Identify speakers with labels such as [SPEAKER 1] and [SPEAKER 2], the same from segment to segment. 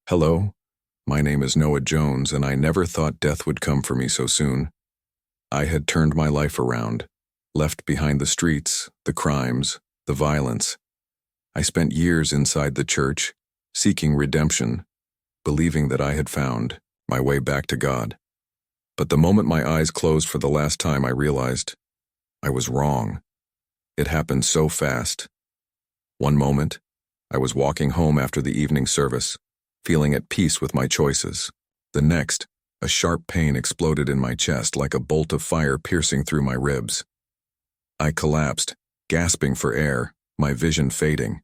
[SPEAKER 1] Hello, my name is Noah Jones, and I never thought death would come for me so soon. I had turned my life around, left behind the streets, the crimes, the violence. I spent years inside the church, seeking redemption, believing that I had found my way back to God. But the moment my eyes closed for the last time, I realized I was wrong. It happened so fast. One moment, I was walking home after the evening service, feeling at peace with my choices. The next, a sharp pain exploded in my chest like a bolt of fire piercing through my ribs. I collapsed, gasping for air, my vision fading.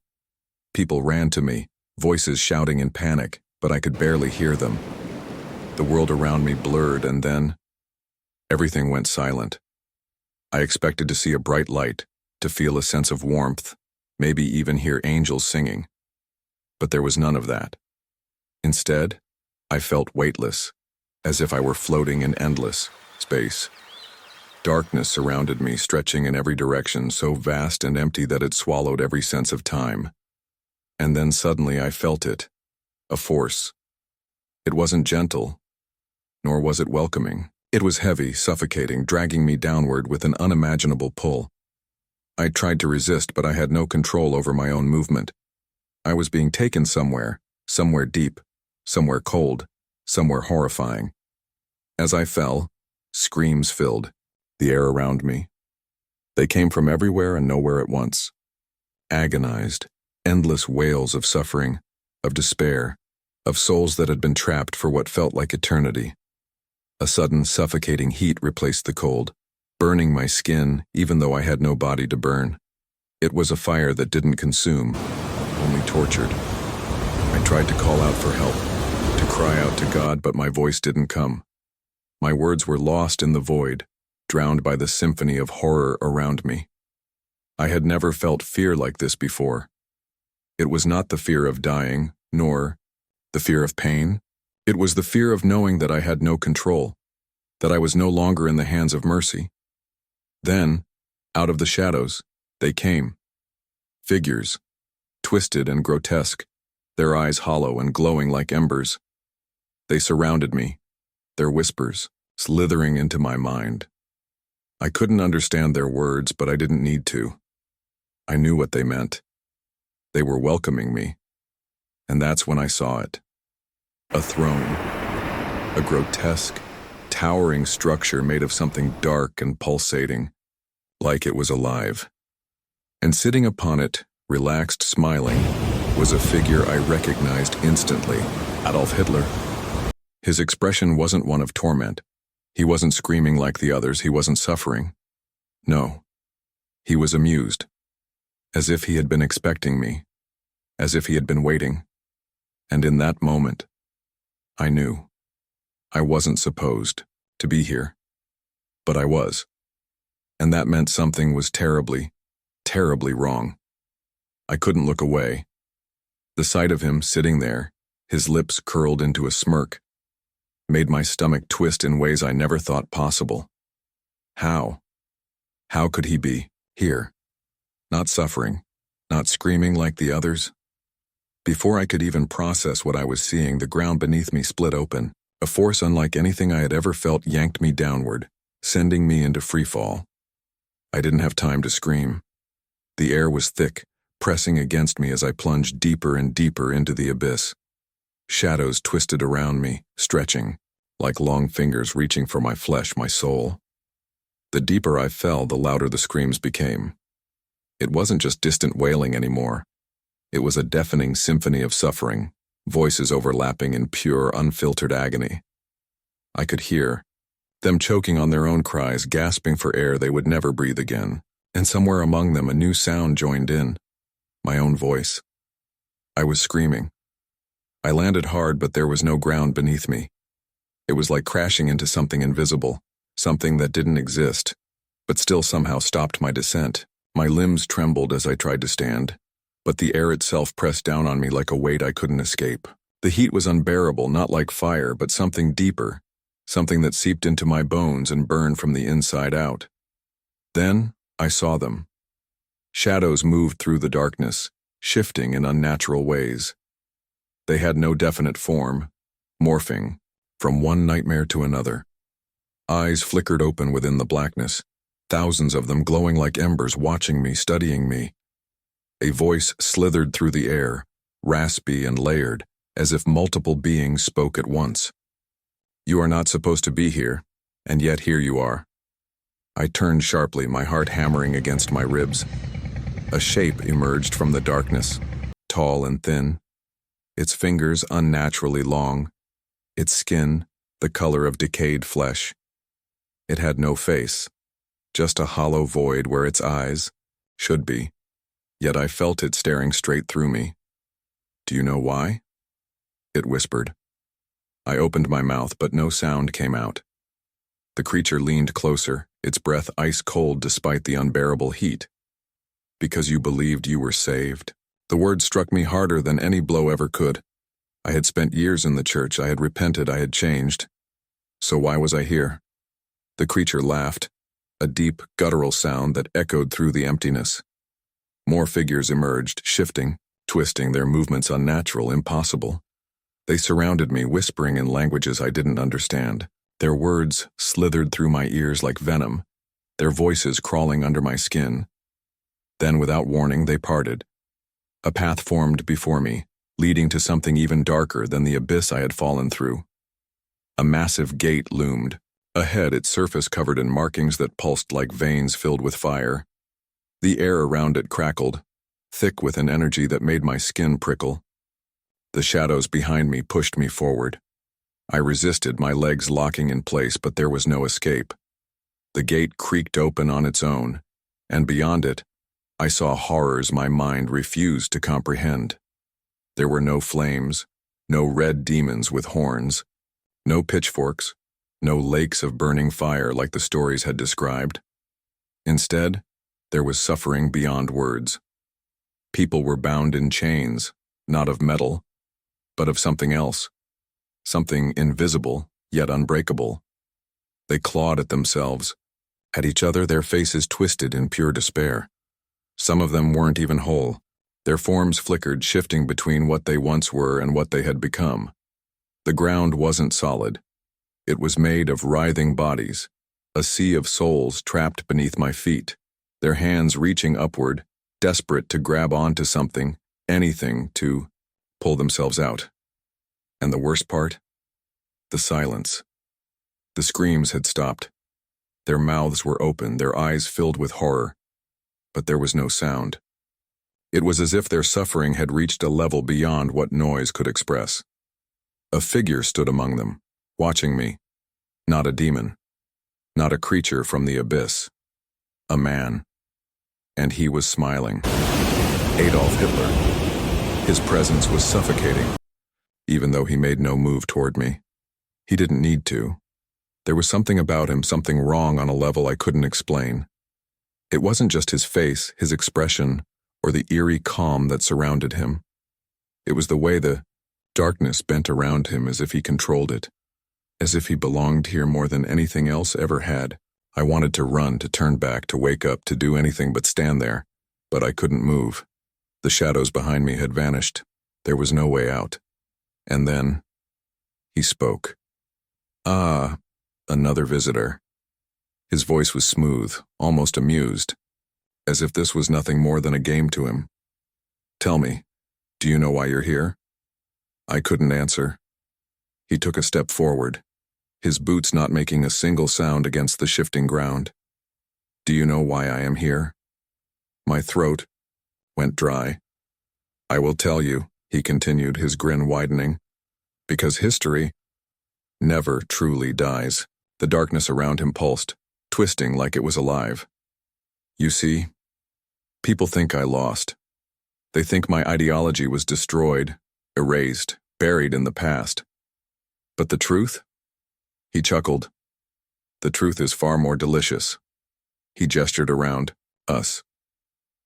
[SPEAKER 1] People ran to me, voices shouting in panic, but I could barely hear them. The world around me blurred, and then everything went silent. I expected to see a bright light, to feel a sense of warmth, maybe even hear angels singing. But there was none of that. Instead, I felt weightless, as if I were floating in endless space. Darkness surrounded me, stretching in every direction, so vast and empty that it swallowed every sense of time. And then suddenly I felt it, a force. It wasn't gentle, nor was it welcoming. It was heavy, suffocating, dragging me downward with an unimaginable pull. I tried to resist, but I had no control over my own movement. I was being taken somewhere deep, somewhere cold, somewhere horrifying. As I fell, screams filled the air around me. They came from everywhere and nowhere at once. Agonized, endless wails of suffering, of despair, of souls that had been trapped for what felt like eternity. A sudden suffocating heat replaced the cold, burning my skin even though I had no body to burn. It was a fire that didn't consume, only tortured. I tried to call out for help, to cry out to God, but my voice didn't come. My words were lost in the void, drowned by the symphony of horror around me. I had never felt fear like this before. It was not the fear of dying, nor the fear of pain. It was the fear of knowing that I had no control, that I was no longer in the hands of mercy. Then, out of the shadows, they came. Figures, twisted and grotesque, their eyes hollow and glowing like embers. They surrounded me, their whispers slithering into my mind. I couldn't understand their words, but I didn't need to. I knew what they meant. They were welcoming me. And that's when I saw it. A throne. A grotesque, towering structure made of something dark and pulsating, like it was alive. And sitting upon it, relaxed, smiling, was a figure I recognized instantly, Adolf Hitler. His expression wasn't one of torment. He wasn't screaming like the others, he wasn't suffering. No, he was amused, as if he had been expecting me, as if he had been waiting. And in that moment, I knew. I wasn't supposed to be here, but I was. And that meant something was terribly, terribly wrong. I couldn't look away. The sight of him sitting there, his lips curled into a smirk, made my stomach twist in ways I never thought possible. How? How could he be here? Not suffering, not screaming like the others? Before I could even process what I was seeing, the ground beneath me split open. A force unlike anything I had ever felt yanked me downward, sending me into free fall. I didn't have time to scream. The air was thick, pressing against me as I plunged deeper and deeper into the abyss. Shadows twisted around me, stretching, like long fingers reaching for my flesh, my soul. The deeper I fell, the louder the screams became. It wasn't just distant wailing anymore. It was a deafening symphony of suffering, voices overlapping in pure, unfiltered agony. I could hear them choking on their own cries, gasping for air they would never breathe again. And somewhere among them a new sound joined in, my own voice. I was screaming. I landed hard, but there was no ground beneath me. It was like crashing into something invisible, something that didn't exist, but still somehow stopped my descent. My limbs trembled as I tried to stand, but the air itself pressed down on me like a weight I couldn't escape. The heat was unbearable, not like fire, but something deeper, something that seeped into my bones and burned from the inside out. Then I saw them. Shadows moved through the darkness, shifting in unnatural ways. They had no definite form, morphing from one nightmare to another. Eyes flickered open within the blackness, thousands of them glowing like embers, watching me, studying me. A voice slithered through the air, raspy and layered, as if multiple beings spoke at once. "You are not supposed to be here, and yet here you are." I turned sharply, my heart hammering against my ribs. A shape emerged from the darkness, tall and thin, its fingers unnaturally long, its skin the color of decayed flesh. It had no face, just a hollow void where its eyes should be, yet I felt it staring straight through me. "Do you know why?" it whispered. I opened my mouth, but no sound came out. The creature leaned closer, its breath ice-cold despite the unbearable heat. "Because you believed you were saved." The word struck me harder than any blow ever could. I had spent years in the church, I had repented, I had changed. So why was I here? The creature laughed, a deep, guttural sound that echoed through the emptiness. More figures emerged, shifting, twisting, their movements unnatural, impossible. They surrounded me, whispering in languages I didn't understand. Their words slithered through my ears like venom, their voices crawling under my skin. Then, without warning, they parted. A path formed before me, leading to something even darker than the abyss I had fallen through. A massive gate loomed. Ahead, its surface covered in markings that pulsed like veins filled with fire. The air around it crackled, thick with an energy that made my skin prickle. The shadows behind me pushed me forward. I resisted, my legs locking in place, but there was no escape. The gate creaked open on its own, and beyond it, I saw horrors my mind refused to comprehend. There were no flames, no red demons with horns, no pitchforks, no lakes of burning fire like the stories had described. Instead, there was suffering beyond words. People were bound in chains, not of metal, but of something else, something invisible yet unbreakable. They clawed at themselves, at each other, their faces twisted in pure despair. Some of them weren't even whole. Their forms flickered, shifting between what they once were and what they had become. The ground wasn't solid. It was made of writhing bodies, a sea of souls trapped beneath my feet, their hands reaching upward, desperate to grab onto something, anything, to pull themselves out. And the worst part? The silence. The screams had stopped. Their mouths were open, their eyes filled with horror. But there was no sound. It was as if their suffering had reached a level beyond what noise could express. A figure stood among them, watching me. Not a demon. Not a creature from the abyss. A man. And he was smiling. Adolf Hitler. His presence was suffocating, even though he made no move toward me. He didn't need to. There was something about him, something wrong on a level I couldn't explain. It wasn't just his face, his expression, or the eerie calm that surrounded him. It was the way the darkness bent around him as if he controlled it, as if he belonged here more than anything else ever had. I wanted to run, to turn back, to wake up, to do anything but stand there, but I couldn't move. The shadows behind me had vanished. There was no way out. And then he spoke. "Ah, another visitor." His voice was smooth, almost amused, as if this was nothing more than a game to him. "Tell me, do you know why you're here?" I couldn't answer. He took a step forward, his boots not making a single sound against the shifting ground. "Do you know why I am here?" My throat went dry. "I will tell you," he continued, his grin widening, "because history never truly dies." The darkness around him pulsed, twisting like it was alive. "You see, people think I lost. They think my ideology was destroyed, erased, buried in the past. But the truth?" He chuckled. "The truth is far more delicious." He gestured around us.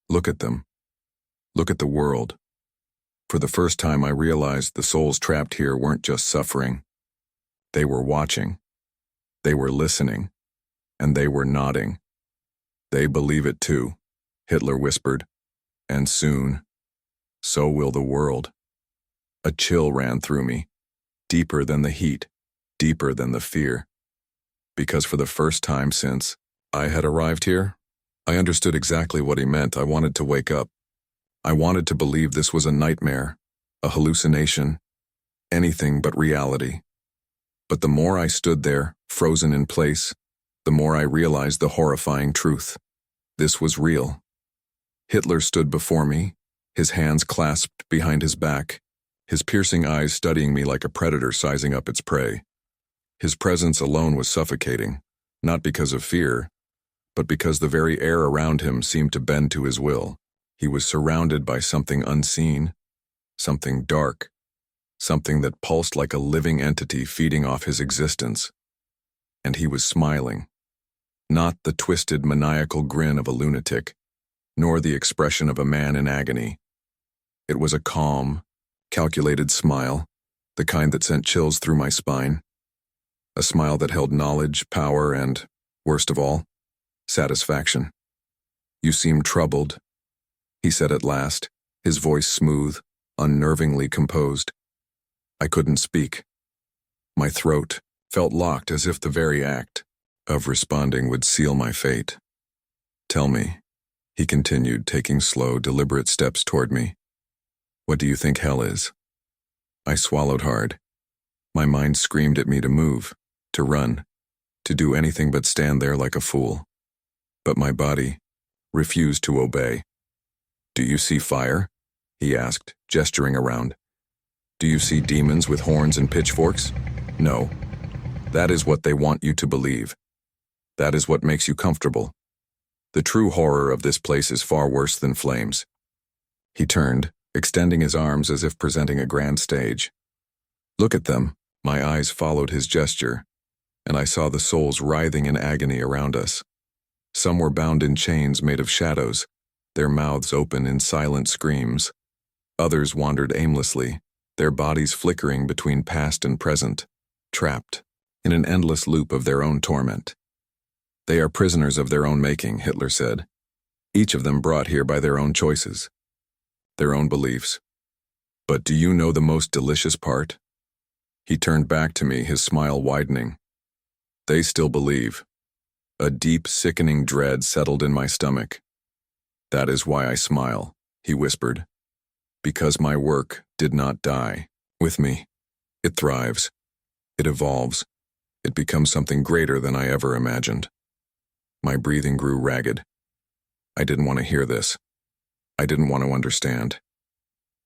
[SPEAKER 1] "Look at them. Look at the world." For the first time I realized the souls trapped here weren't just suffering. They were watching. They were listening. And they were nodding. "They believe it too," Hitler whispered. "And soon, so will the world." A chill ran through me, deeper than the heat, deeper than the fear. Because for the first time since I had arrived here, I understood exactly what he meant. I wanted to wake up. I wanted to believe this was a nightmare, a hallucination, anything but reality. But the more I stood there, frozen in place, the more I realized the horrifying truth. This was real. Hitler stood before me, his hands clasped behind his back, his piercing eyes studying me like a predator sizing up its prey. His presence alone was suffocating, not because of fear, but because the very air around him seemed to bend to his will. He was surrounded by something unseen, something dark, something that pulsed like a living entity feeding off his existence. And he was smiling. Not the twisted, maniacal grin of a lunatic, nor the expression of a man in agony. It was a calm, calculated smile, the kind that sent chills through my spine. A smile that held knowledge, power, and, worst of all, satisfaction. "You seem troubled," he said at last, his voice smooth, unnervingly composed. I couldn't speak. My throat felt locked as if the very act of responding would seal my fate. "Tell me," he continued, taking slow, deliberate steps toward me. "What do you think hell is?" I swallowed hard. My mind screamed at me to move, to run, to do anything but stand there like a fool. But my body refused to obey. "Do you see fire?" he asked, gesturing around. "Do you see demons with horns and pitchforks? No. That is what they want you to believe. That is what makes you comfortable. The true horror of this place is far worse than flames." He turned, extending his arms as if presenting a grand stage. "Look at them." My eyes followed his gesture, and I saw the souls writhing in agony around us. Some were bound in chains made of shadows, their mouths open in silent screams. Others wandered aimlessly, their bodies flickering between past and present, trapped in an endless loop of their own torment. "They are prisoners of their own making," Hitler said, "each of them brought here by their own choices, their own beliefs. But do you know the most delicious part?" He turned back to me, his smile widening. "They still believe." A deep, sickening dread settled in my stomach. "That is why I smile," he whispered. "Because my work did not die with me. It thrives. It evolves. It becomes something greater than I ever imagined." My breathing grew ragged. I didn't want to hear this. I didn't want to understand.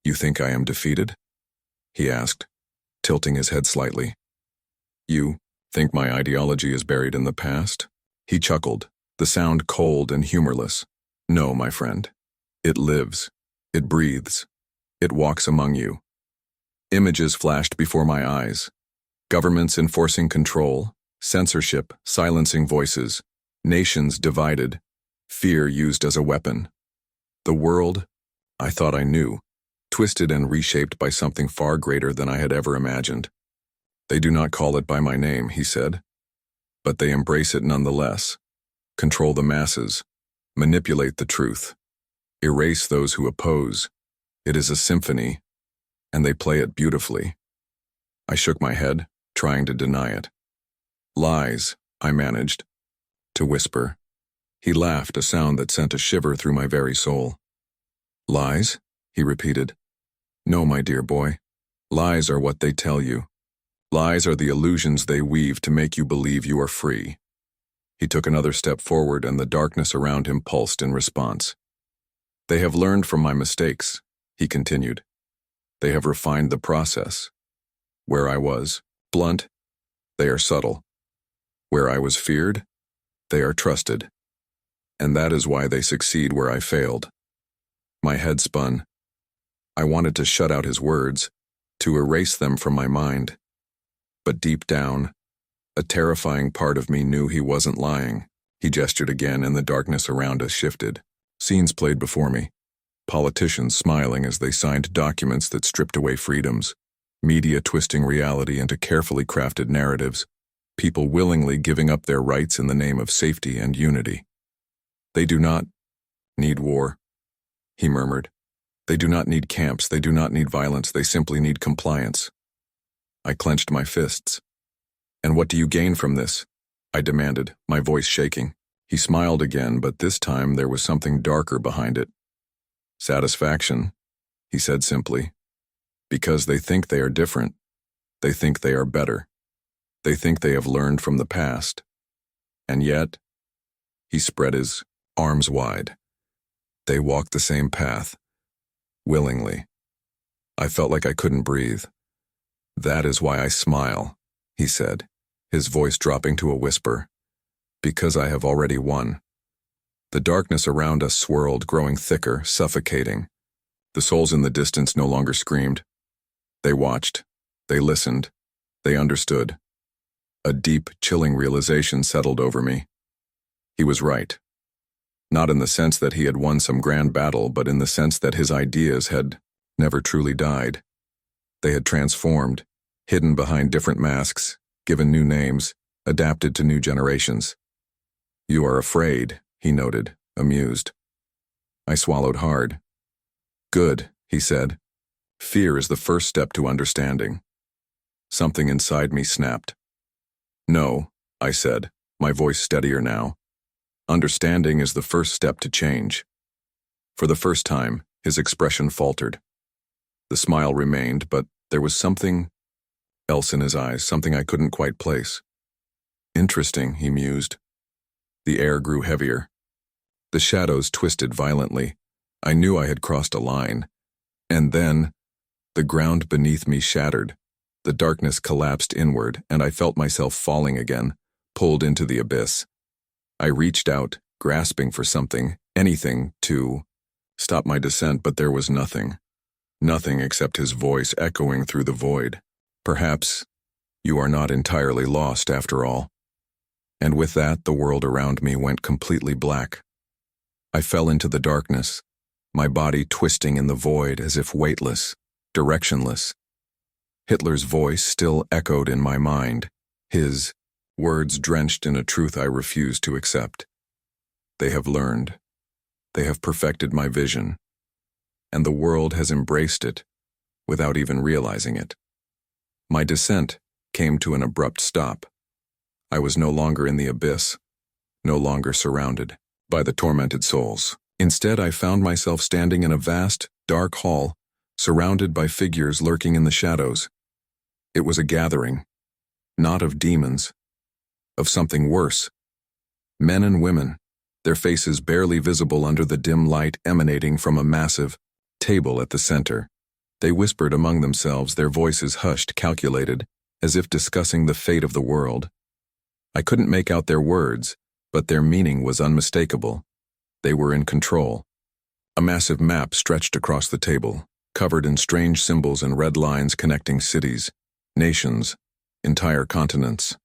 [SPEAKER 1] "You think I am defeated?" he asked, tilting his head slightly. "You think my ideology is buried in the past?" He chuckled, the sound cold and humorless. "No, my friend. It lives. It breathes. It walks among you." Images flashed before my eyes. Governments enforcing control, censorship, silencing voices, nations divided, fear used as a weapon. The world, I thought I knew, twisted and reshaped by something far greater than I had ever imagined. "They do not call it by my name," he said, "but they embrace it nonetheless. Control the masses, manipulate the truth, erase those who oppose. It is a symphony, and they play it beautifully." I shook my head, trying to deny it. "Lies," I managed to whisper. He laughed, a sound that sent a shiver through my very soul. "Lies?" he repeated. "No, my dear boy. Lies are what they tell you. Lies are the illusions they weave to make you believe you are free." He took another step forward, and the darkness around him pulsed in response. "They have learned from my mistakes," he continued. "They have refined the process. Where I was blunt, they are subtle. Where I was feared, they are trusted. And that is why they succeed where I failed." My head spun. I wanted to shut out his words, to erase them from my mind. But deep down, a terrifying part of me knew he wasn't lying. He gestured again, and the darkness around us shifted. Scenes played before me. Politicians smiling as they signed documents that stripped away freedoms. Media twisting reality into carefully crafted narratives. People willingly giving up their rights in the name of safety and unity. "They do not need war," he murmured. They do not need camps, they do not need violence, they simply need compliance. I clenched my fists. And what do you gain from this? I demanded, my voice shaking. He smiled again, but this time there was something darker behind it. Satisfaction, he said simply. Because they think they are different. They think they are better. They think they have learned from the past. And yet, he spread his arms wide. They walk the same path. Willingly. I felt like I couldn't breathe. That is why I smile, he said, his voice dropping to a whisper. Because I have already won. The darkness around us swirled, growing thicker, suffocating. The souls in the distance no longer screamed. They watched. They listened. They understood. A deep, chilling realization settled over me. He was right. Not in the sense that he had won some grand battle, but in the sense that his ideas had never truly died. They had transformed, hidden behind different masks, given new names, adapted to new generations. You are afraid, he noted, amused. I swallowed hard. Good, he said. Fear is the first step to understanding. Something inside me snapped. No, I said, my voice steadier now. Understanding is the first step to change. For the first time, his expression faltered. The smile remained, but there was something else in his eyes, something I couldn't quite place. Interesting, he mused. The air grew heavier. The shadows twisted violently. I knew I had crossed a line. And then, the ground beneath me shattered. The darkness collapsed inward, and I felt myself falling again, pulled into the abyss. I reached out, grasping for something, anything, to stop my descent, but there was nothing. Nothing except his voice echoing through the void. Perhaps you are not entirely lost after all. And with that, the world around me went completely black. I fell into the darkness, my body twisting in the void as if weightless, directionless. Hitler's voice still echoed in my mind, his words drenched in a truth I refused to accept. They have learned. They have perfected my vision. And the world has embraced it without even realizing it. My descent came to an abrupt stop. I was no longer in the abyss, no longer surrounded by the tormented souls. Instead, I found myself standing in a vast, dark hall, surrounded by figures lurking in the shadows. It was a gathering, not of demons, of something worse. Men and women, their faces barely visible under the dim light emanating from a massive table at the center. They whispered among themselves, their voices hushed, calculated, as if discussing the fate of the world. I couldn't make out their words, but their meaning was unmistakable. They were in control. A massive map stretched across the table, covered in strange symbols and red lines connecting cities, nations, entire continents.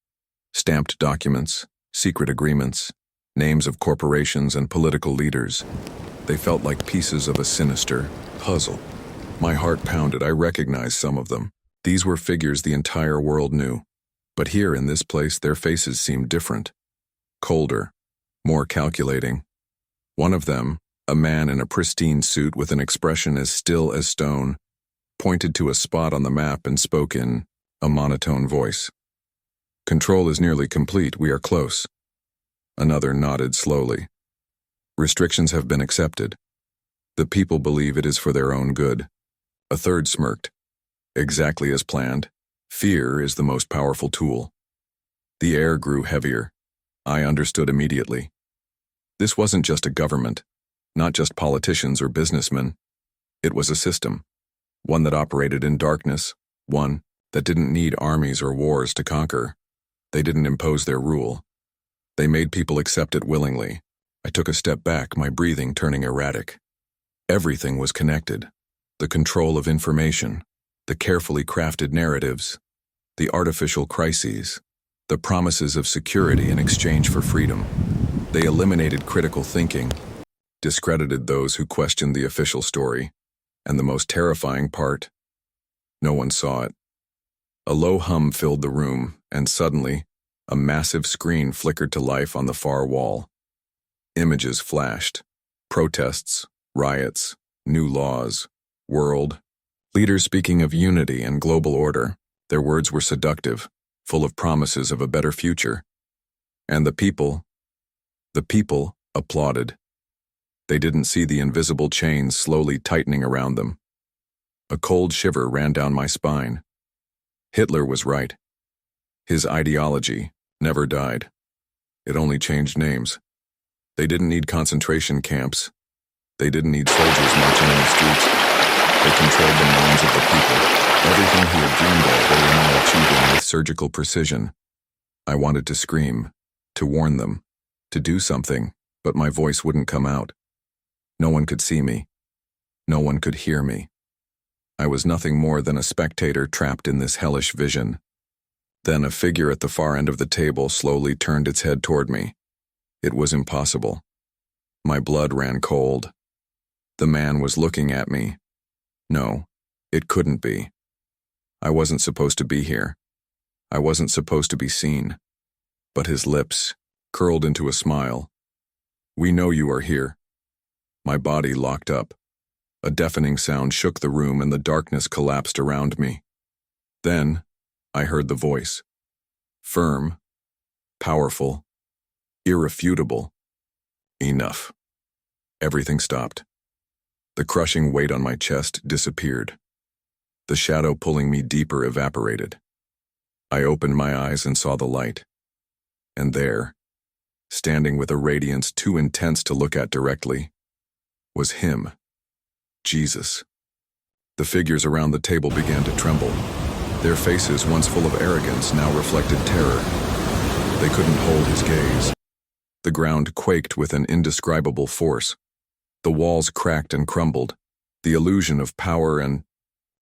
[SPEAKER 1] Stamped documents, secret agreements, names of corporations and political leaders. They felt like pieces of a sinister puzzle. My heart pounded. I recognized some of them. These were figures the entire world knew. But here in this place, their faces seemed different. Colder, more calculating. One of them, a man in a pristine suit with an expression as still as stone, pointed to a spot on the map and spoke in a monotone voice. Control is nearly complete. We are close. Another nodded slowly. Restrictions have been accepted. The people believe it is for their own good. A third smirked. Exactly as planned. Fear is the most powerful tool. The air grew heavier. I understood immediately. This wasn't just a government, not just politicians or businessmen. It was a system. One that operated in darkness. One that didn't need armies or wars to conquer. They didn't impose their rule. They made people accept it willingly. I took a step back, my breathing turning erratic. Everything was connected. The control of information, the carefully crafted narratives, the artificial crises, the promises of security in exchange for freedom. They eliminated critical thinking, discredited those who questioned the official story, and the most terrifying part, no one saw it. A low hum filled the room, and suddenly, a massive screen flickered to life on the far wall. Images flashed. Protests, riots, new laws, world. Leaders speaking of unity and global order. Their words were seductive, full of promises of a better future. And the people applauded. They didn't see the invisible chains slowly tightening around them. A cold shiver ran down my spine. Hitler was right. His ideology never died. It only changed names. They didn't need concentration camps. They didn't need soldiers marching in the streets. They controlled the minds of the people. Everything he had dreamed of, they were now achieving with surgical precision. I wanted to scream, to warn them, to do something, but my voice wouldn't come out. No one could see me. No one could hear me. I was nothing more than a spectator trapped in this hellish vision. Then a figure at the far end of the table slowly turned its head toward me. It was impossible. My blood ran cold. The man was looking at me. No, it couldn't be. I wasn't supposed to be here. I wasn't supposed to be seen. But his lips curled into a smile. "We know you are here." My body locked up. A deafening sound shook the room and the darkness collapsed around me. Then, I heard the voice. Firm, powerful, irrefutable. Enough. Everything stopped. The crushing weight on my chest disappeared. The shadow pulling me deeper evaporated. I opened my eyes and saw the light. And there, standing with a radiance too intense to look at directly, was him, Jesus. The figures around the table began to tremble. Their faces, once full of arrogance, now reflected terror. They couldn't hold his gaze. The ground quaked with an indescribable force. The walls cracked and crumbled. The illusion of power and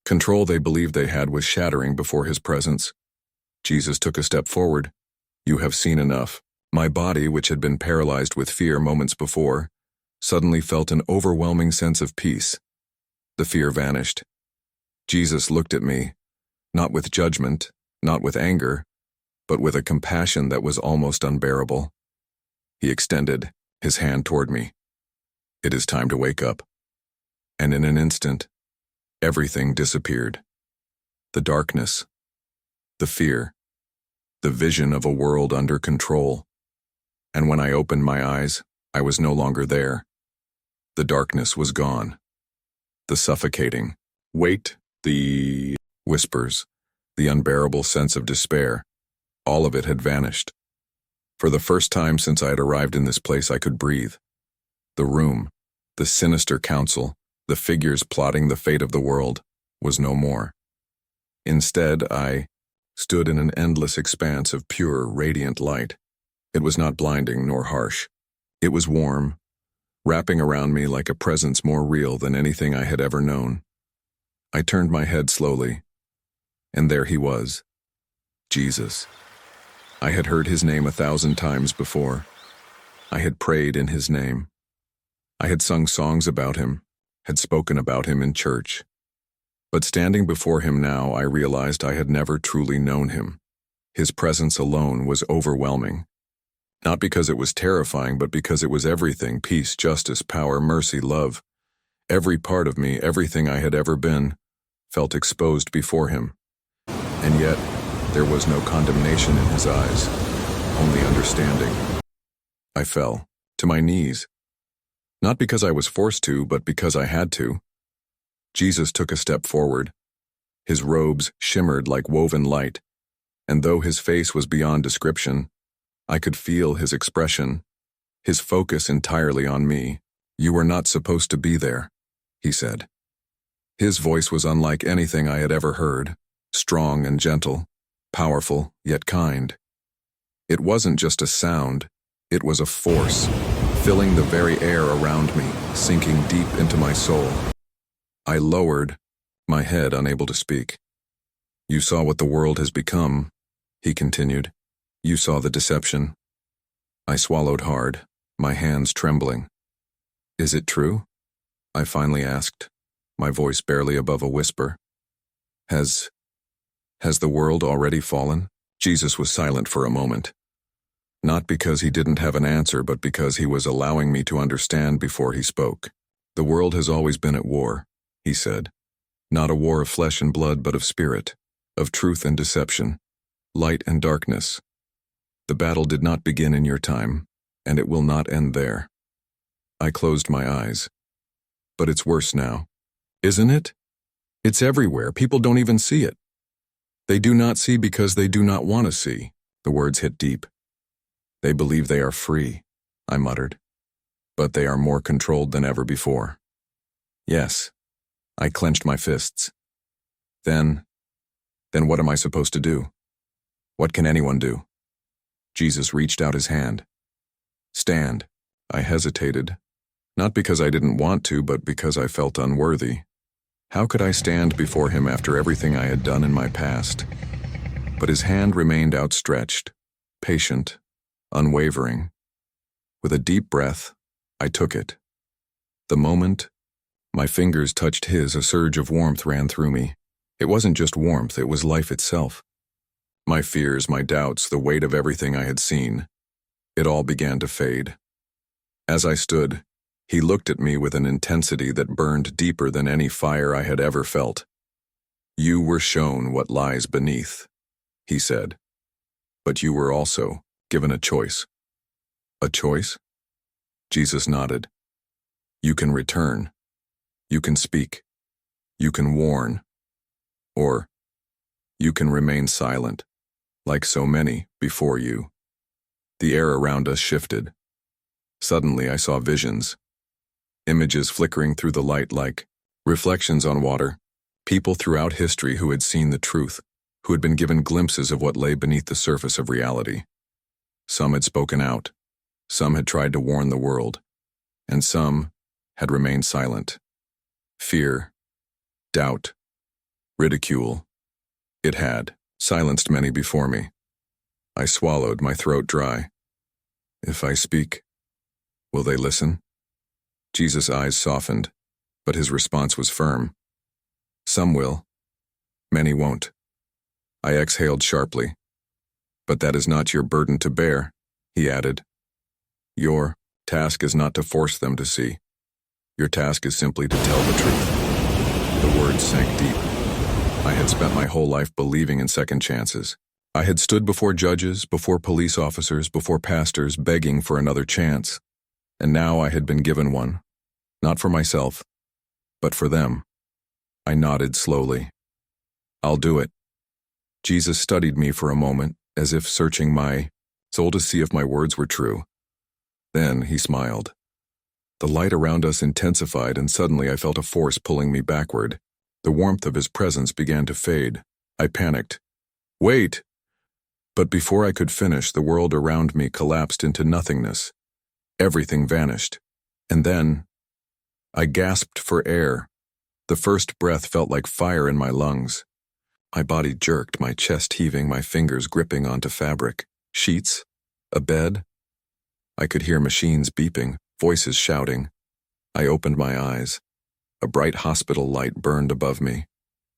[SPEAKER 1] control they believed they had was shattering before his presence. Jesus took a step forward. "You have seen enough." My body, which had been paralyzed with fear moments before, suddenly felt an overwhelming sense of peace. The fear vanished. Jesus looked at me, not with judgment, not with anger, but with a compassion that was almost unbearable. He extended his hand toward me. "It is time to wake up." And in an instant, everything disappeared. The darkness, the fear, the vision of a world under control. And when I opened my eyes, I was no longer there. The darkness was gone. The suffocating weight, the whispers, the unbearable sense of despair, all of it had vanished. For the first time since I had arrived in this place, I could breathe. The room, the sinister council, the figures plotting the fate of the world, was no more. Instead, I stood in an endless expanse of pure, radiant light. It was not blinding nor harsh. It was warm, wrapping around me like a presence more real than anything I had ever known. I turned my head slowly, and there he was, Jesus. I had heard his name 1,000 times before. I had prayed in his name. I had sung songs about him, had spoken about him in church. But standing before him now, I realized I had never truly known him. His presence alone was overwhelming. Not because it was terrifying, but because it was everything: peace, justice, power, mercy, love. Every part of me, everything I had ever been, felt exposed before him. And yet, there was no condemnation in his eyes, only understanding. I fell to my knees, not because I was forced to, but because I had to. Jesus took a step forward. His robes shimmered like woven light, and though his face was beyond description, I could feel his expression, his focus entirely on me. "You were not supposed to be there," he said. His voice was unlike anything I had ever heard, strong and gentle, powerful yet kind. It wasn't just a sound, it was a force, filling the very air around me, sinking deep into my soul. I lowered my head, unable to speak. "You saw what the world has become," he continued. "You saw the deception." I swallowed hard, my hands trembling. "Is it true?" I finally asked, my voice barely above a whisper. Has the world already fallen?" Jesus was silent for a moment. Not because he didn't have an answer, but because he was allowing me to understand before he spoke. "The world has always been at war," he said. Not a war of flesh and blood, but of spirit, of truth and deception, light and darkness. The battle did not begin in your time, and it will not end there. I closed my eyes. But it's worse now. Isn't it? It's everywhere. People don't even see it. They do not see because they do not want to see. The words hit deep. They believe they are free, I muttered. But they are more controlled than ever before. Yes. I clenched my fists. Then what am I supposed to do? What can anyone do? Jesus reached out his hand. Stand. I hesitated, not because I didn't want to, but because I felt unworthy. How could I stand before him after everything I had done in my past? But his hand remained outstretched, patient, unwavering. With a deep breath, I took it. The moment my fingers touched his, a surge of warmth ran through me. It wasn't just warmth, it was life itself. My fears, my doubts, the weight of everything I had seen, it all began to fade. As I stood, he looked at me with an intensity that burned deeper than any fire I had ever felt. You were shown what lies beneath, he said. But you were also given a choice. A choice? Jesus nodded. You can return. You can speak. You can warn. Or you can remain silent, like so many before you. The air around us shifted. Suddenly I saw visions. Images flickering through the light like reflections on water. People throughout history who had seen the truth, who had been given glimpses of what lay beneath the surface of reality. Some had spoken out. Some had tried to warn the world. And some had remained silent. Fear, doubt, ridicule. It had silenced many before me. I swallowed, my throat dry. If I speak, will they listen? Jesus' eyes softened, but his response was firm. Some will. Many won't. I exhaled sharply. But that is not your burden to bear, he added. Your task is not to force them to see. Your task is simply to tell the truth. The words sank deep. I had spent my whole life believing in second chances. I had stood before judges, before police officers, before pastors, begging for another chance. And now I had been given one. Not for myself, but for them. I nodded slowly. I'll do it. Jesus studied me for a moment, as if searching my soul to see if my words were true. Then he smiled. The light around us intensified, and suddenly I felt a force pulling me backward. The warmth of his presence began to fade. I panicked. Wait! But before I could finish, the world around me collapsed into nothingness. Everything vanished. And then I gasped for air. The first breath felt like fire in my lungs. My body jerked, my chest heaving, my fingers gripping onto fabric. Sheets? A bed? I could hear machines beeping, voices shouting. I opened my eyes. A bright hospital light burned above me.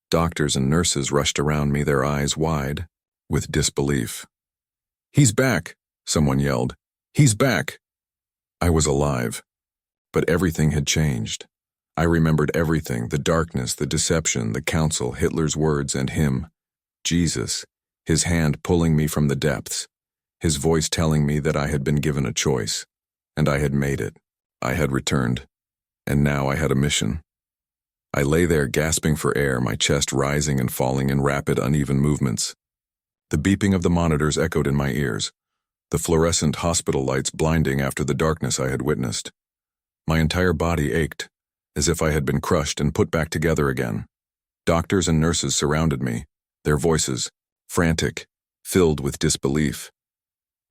[SPEAKER 1] Doctors and nurses rushed around me, their eyes wide with disbelief. He's back, someone yelled. He's back. I was alive, but everything had changed. I remembered everything, the darkness, the deception, the counsel, Hitler's words, and him, Jesus, his hand pulling me from the depths, his voice telling me that I had been given a choice, and I had made it. I had returned, and now I had a mission. I lay there gasping for air, my chest rising and falling in rapid, uneven movements. The beeping of the monitors echoed in my ears, the fluorescent hospital lights blinding after the darkness I had witnessed. My entire body ached, as if I had been crushed and put back together again. Doctors and nurses surrounded me, their voices, frantic, filled with disbelief.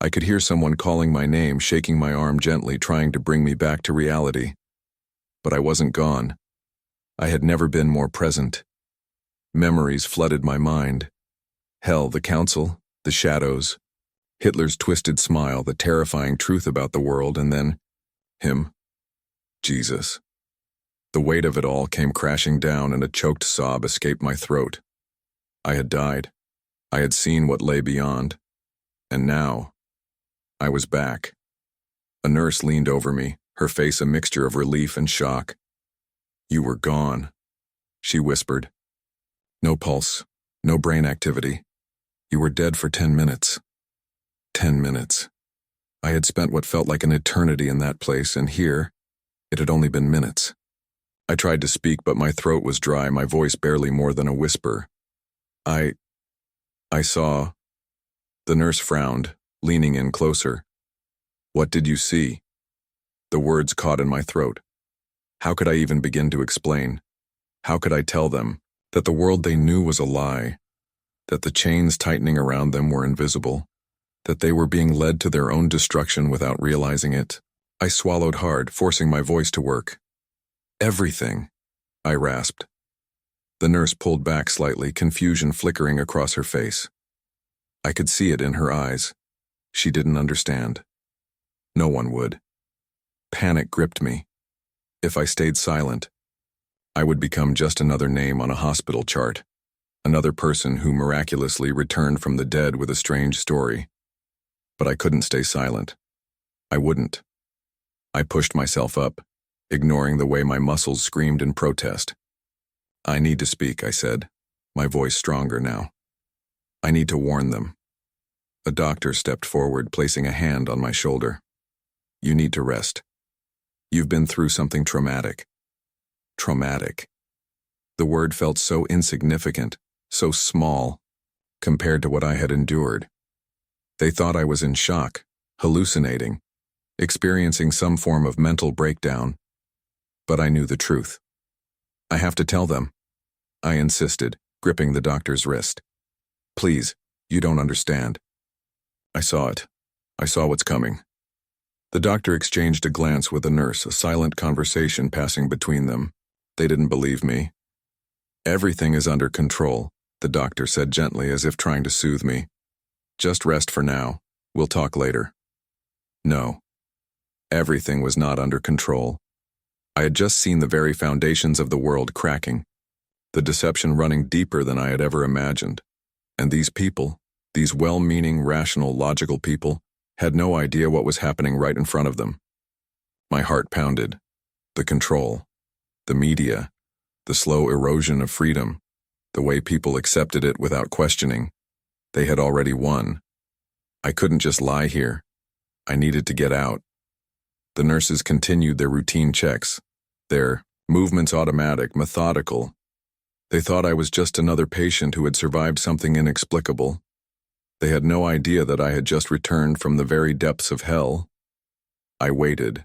[SPEAKER 1] I could hear someone calling my name, shaking my arm gently, trying to bring me back to reality. But I wasn't gone. I had never been more present. Memories flooded my mind. Hell, the council, the shadows, Hitler's twisted smile, the terrifying truth about the world, and then him, Jesus. The weight of it all came crashing down, and a choked sob escaped my throat. I had died. I had seen what lay beyond. And now, I was back. A nurse leaned over me, her face a mixture of relief and shock. You were gone, she whispered. No pulse, no brain activity. You were dead for 10 minutes. 10 minutes. I had spent what felt like an eternity in that place, and here, it had only been minutes. I tried to speak, but my throat was dry, my voice barely more than a whisper. I saw. The nurse frowned, leaning in closer. What did you see? The words caught in my throat. How could I even begin to explain? How could I tell them that the world they knew was a lie, that the chains tightening around them were invisible, that they were being led to their own destruction without realizing it? I swallowed hard, forcing my voice to work. Everything, I rasped. The nurse pulled back slightly, confusion flickering across her face. I could see it in her eyes. She didn't understand. No one would. Panic gripped me. If I stayed silent, I would become just another name on a hospital chart, another person who miraculously returned from the dead with a strange story. But I couldn't stay silent. I wouldn't. I pushed myself up, ignoring the way my muscles screamed in protest. I need to speak, I said, my voice stronger now. I need to warn them. A doctor stepped forward, placing a hand on my shoulder. You need to rest. You've been through something traumatic. Traumatic. The word felt so insignificant, so small, compared to what I had endured. They thought I was in shock, hallucinating, experiencing some form of mental breakdown. But I knew the truth. I have to tell them, I insisted, gripping the doctor's wrist. Please, you don't understand. I saw it. I saw what's coming. The doctor exchanged a glance with the nurse, a silent conversation passing between them. They didn't believe me. Everything is under control, the doctor said gently, as if trying to soothe me. Just rest for now. We'll talk later. No. Everything was not under control. I had just seen the very foundations of the world cracking, the deception running deeper than I had ever imagined. And these people, these well-meaning, rational, logical people, had no idea what was happening right in front of them. My heart pounded. The control, the media, the slow erosion of freedom, the way people accepted it without questioning. They had already won. I couldn't just lie here. I needed to get out. The nurses continued their routine checks, their movements automatic, methodical. They thought I was just another patient who had survived something inexplicable. They had no idea that I had just returned from the very depths of hell. I waited.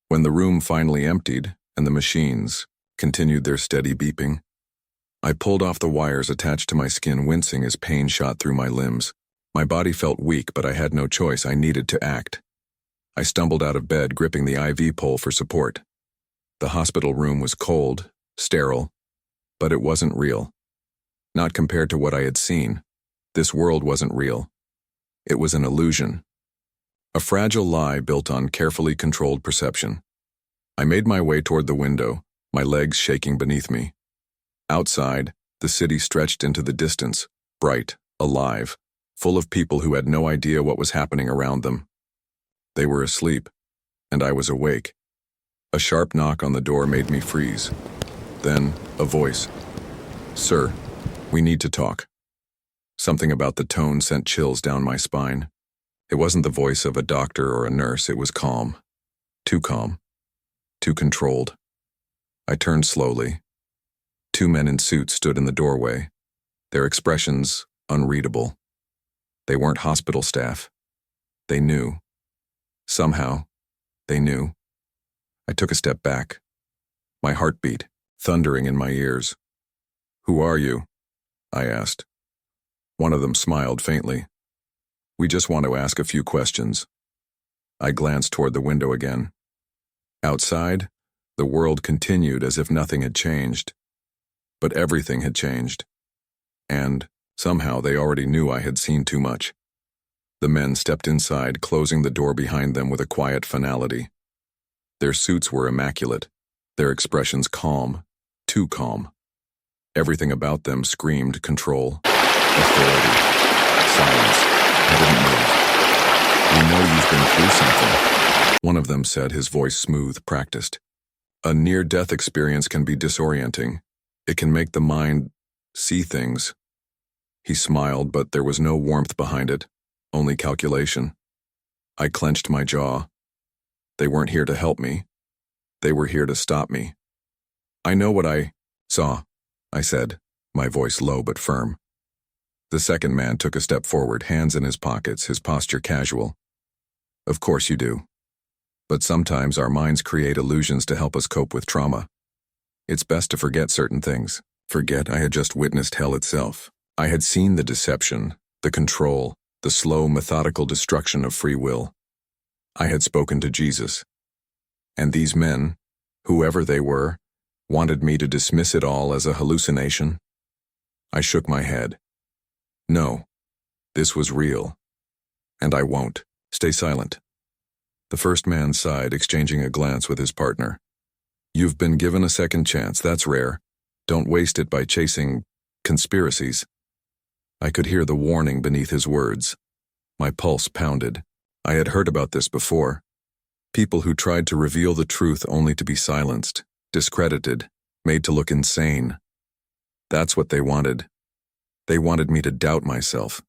[SPEAKER 1] When the room finally emptied and the machines continued their steady beeping, I pulled off the wires attached to my skin, wincing as pain shot through my limbs. My body felt weak, but I had no choice. I needed to act. I stumbled out of bed, gripping the IV pole for support. The hospital room was cold, sterile, but it wasn't real. Not compared to what I had seen. This world wasn't real. It was an illusion. A fragile lie built on carefully controlled perception. I made my way toward the window, my legs shaking beneath me. Outside, the city stretched into the distance, bright, alive, full of people who had no idea what was happening around them. They were asleep, and I was awake. A sharp knock on the door made me freeze. Then, a voice. Sir, we need to talk. Something about the tone sent chills down my spine. It wasn't the voice of a doctor or a nurse, it was calm. Too controlled. I turned slowly. Two men in suits stood in the doorway, their expressions unreadable. They weren't hospital staff. They knew. Somehow, they knew. I took a step back, my heartbeat thundering in my ears. Who are you? I asked. One of them smiled faintly. We just want to ask a few questions. I glanced toward the window again. Outside, the world continued as if nothing had changed. But everything had changed. And, somehow, they already knew I had seen too much. The men stepped inside, closing the door behind them with a quiet finality. Their suits were immaculate, their expressions calm, too calm. Everything about them screamed control, authority, silence. I didn't move. We know you've been through something, one of them said, his voice smooth, practiced. A near-death experience can be disorienting. It can make the mind see things. He smiled, but there was no warmth behind it, only calculation. I clenched my jaw. They weren't here to help me. They were here to stop me. I know what I saw, I said, my voice low but firm. The second man took a step forward, hands in his pockets, his posture casual. Of course you do. But sometimes our minds create illusions to help us cope with trauma. It's best to forget certain things. Forget I had just witnessed hell itself. I had seen the deception, the control, the slow, methodical destruction of free will. I had spoken to Jesus. And these men, whoever they were, wanted me to dismiss it all as a hallucination. I shook my head. No, this was real. And I won't. Stay silent. The first man sighed, exchanging a glance with his partner. You've been given a second chance, that's rare. Don't waste it by chasing conspiracies. I could hear the warning beneath his words. My pulse pounded. I had heard about this before. People who tried to reveal the truth only to be silenced, discredited, made to look insane. That's what they wanted. They wanted me to doubt myself.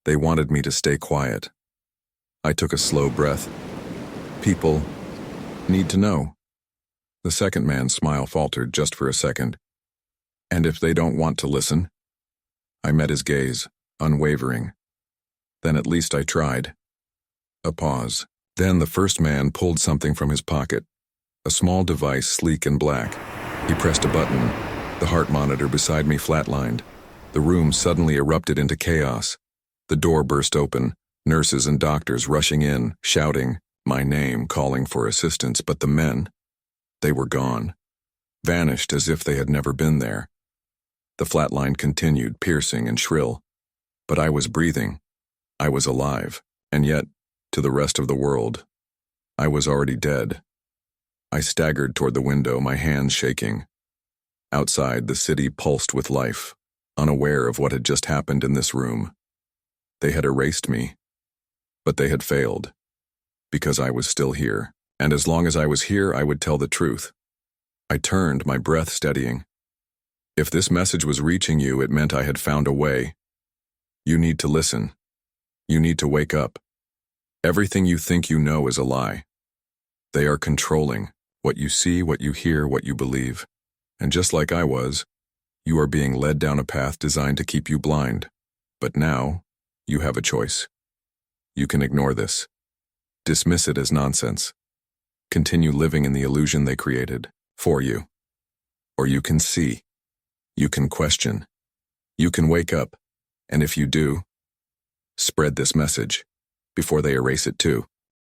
[SPEAKER 1] They wanted me to stay quiet. I took a slow breath. People need to know. The second man's smile faltered just for a second. And if they don't want to listen? I met his gaze, unwavering. Then at least I tried. A pause. Then the first man pulled something from his pocket. A small device, sleek and black. He pressed a button. The heart monitor beside me flatlined. The room suddenly erupted into chaos. The door burst open, nurses and doctors rushing in, shouting my name, calling for assistance, but the men, they were gone, vanished as if they had never been there. The flatline continued, piercing and shrill. But I was breathing. I was alive, and yet, to the rest of the world, I was already dead. I staggered toward the window, my hands shaking. Outside, the city pulsed with life, unaware of what had just happened in this room. They had erased me, but they had failed, because I was still here, and as long as I was here, I would tell the truth. I turned, my breath steadying. If this message was reaching you, it meant I had found a way. You need to listen. You need to wake up. Everything you think you know is a lie. They are controlling what you see, what you hear, what you believe. And just like I was, you are being led down a path designed to keep you blind. But now, you have a choice. You can ignore this. Dismiss it as nonsense. Continue living in the illusion they created for you. Or you can see. You can question. You can wake up. And if you do, spread this message before they erase it too.